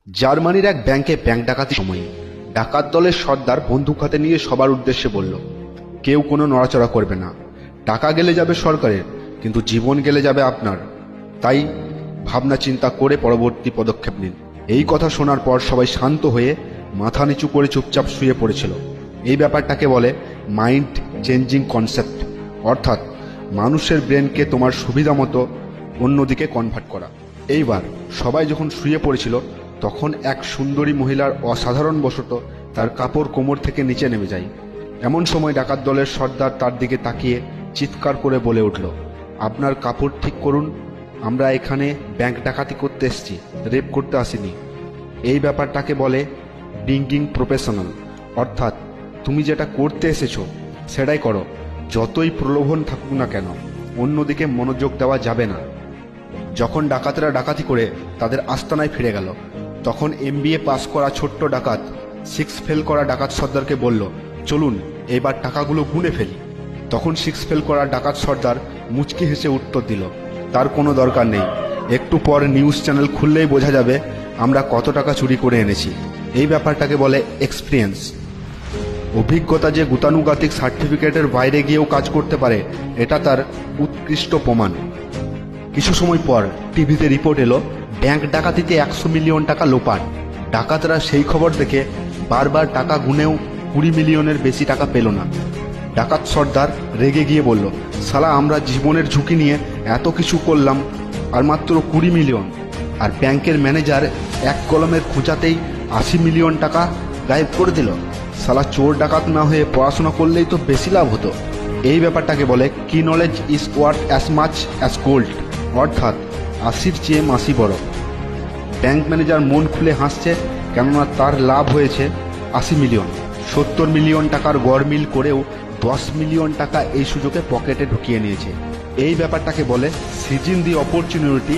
জার্মানির এক ব্যাংকে ব্যাংক ডাকাতির সময় ডাকাত দলের সর্দার বন্দুক হাতে নিয়ে সবার উদ্দেশ্যে বলল, কেউ কোনো নড়াচড়া করবে না। টাকা গেলে যাবে সরকারের, কিন্তু জীবন গেলে যাবে আপনার। তাই ভাবনা চিন্তা করে পরবর্তী পদক্ষেপ নিন। এই কথা শোনার পর সবাই শান্ত হয়ে মাথা নিচু করে চুপচাপ শুয়ে পড়েছিল। এই ব্যাপারটাকে বলে মাইন্ড চেঞ্জিং কনসেপ্ট, অর্থাৎ মানুষের ব্রেনকে তোমার সুবিধা মতো অন্যদিকে কনভার্ট করা। এইবার সবাই যখন শুয়ে পড়েছিল, তখন এক সুন্দরী মহিলার অসাধারণ বশত তার কাপড় কোমর থেকে নিচে নেমে যায়। এমন সময় ডাকাত দলের সর্দার তার দিকে তাকিয়ে চিৎকার করে বলে উঠল, আপনার কাপড় ঠিক করুন, আমরা এখানে ব্যাংক ডাকাতি করতে এসেছি, রেপ করতে আসিনি। এই ব্যাপারটাকে বলে বিঙ্গিং প্রফেশনাল, অর্থাৎ তুমি যেটা করতে এসেছো সেটাই করো, যতই প্রলোভন থাকুক না কেন, অন্যদিকে মনোযোগ দেওয়া যাবে না। যখন ডাকাতরা ডাকাতি করে তাদের আস্তানায় ফিরে গেল, তখন MBA পাস করা ছোট্ট ডাকাত 6 ফেল করা ডাকাত সর্দারকে বলল, চলুন এবার টাকাগুলো গুনে ফেলি। তখন 6 ফেল করা ডাকাত সর্দার মুচকি হেসে উত্তর দিল, তার কোনো দরকার নেই, একটু পর নিউজ চ্যানেল খুললেই বোঝা যাবে আমরা কত টাকা চুরি করে এনেছি। এই ব্যাপারটাকে বলে এক্সপিরিয়েন্স। অভিজ্ঞতা যে গুতানুগাতিক সার্টিফিকেটের বাইরে গিয়েও কাজ করতে পারে, এটা তার উৎকৃষ্ট প্রমাণ। কিছু সময় পর টিভিতে রিপোর্ট এলো, ব্যাংক ডাকাতিতে 100 মিলিয়ন টাকা লোপাট। ডাকাতরা সেই খবর দেখে বারবার টাকা গুনেও 20 মিলিয়নের বেশি টাকা পেল না। ডাকাত সর্দার রেগে গিয়ে বলল, শালা আমরা জীবনের ঝুঁকি নিয়ে এত কিছু করলাম আর মাত্র 20 মিলিয়ন, আর ব্যাংকের ম্যানেজার এক কলমের খোঁচাতেই 80 মিলিয়ন টাকা গায়েব করে দিল। শালা চোর ডাকাত না হয়ে পড়াশোনা করলেই তো বেশি লাভ হতো। এই ব্যাপারটাকে বলে কি knowledge is worth as much as gold, অর্থাৎ 80-র চেয়ে মাসি বড়। ব্যাংক ম্যানেজার মন খুলে হাসছে, কেননা তার লাভ হয়েছে 80 মিলিয়ন। 70 মিলিয়ন টাকার গড়মিল করেও 10 মিলিয়ন টাকা এই সুযোগে পকেটে ঢুকিয়ে নিয়েছে। এই ব্যাপারটাকে বলে seizing the opportunity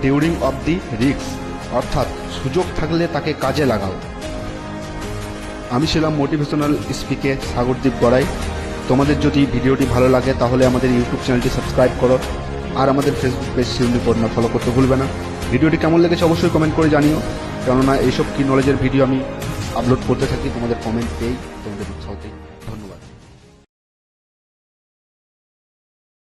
during of the risk, অর্থাৎ সুযোগ থাকলে তাকে কাজে লাগাও। আমি ছিলাম মোটিভেশনাল স্পিকে সাগরদীপ গড়াই। তোমাদের যদি ভিডিওটি ভালো লাগে তাহলে আমাদের ইউটিউব চ্যানেলটি সাবস্ক্রাইব করো, আর আমাদের ফেসবুক পেজ শিউলি পড়না ফলো করতে ভুলবে না। ভিডিওটি কেমন লেগেছে অবশ্যই কমেন্ট করে জানিও, কেননা এইসব কি নলেজের ভিডিও আমি আপলোড করতে থাকি, তোমাদের কমেন্ট পেয়েই তোমাদের উৎসাহ দিই।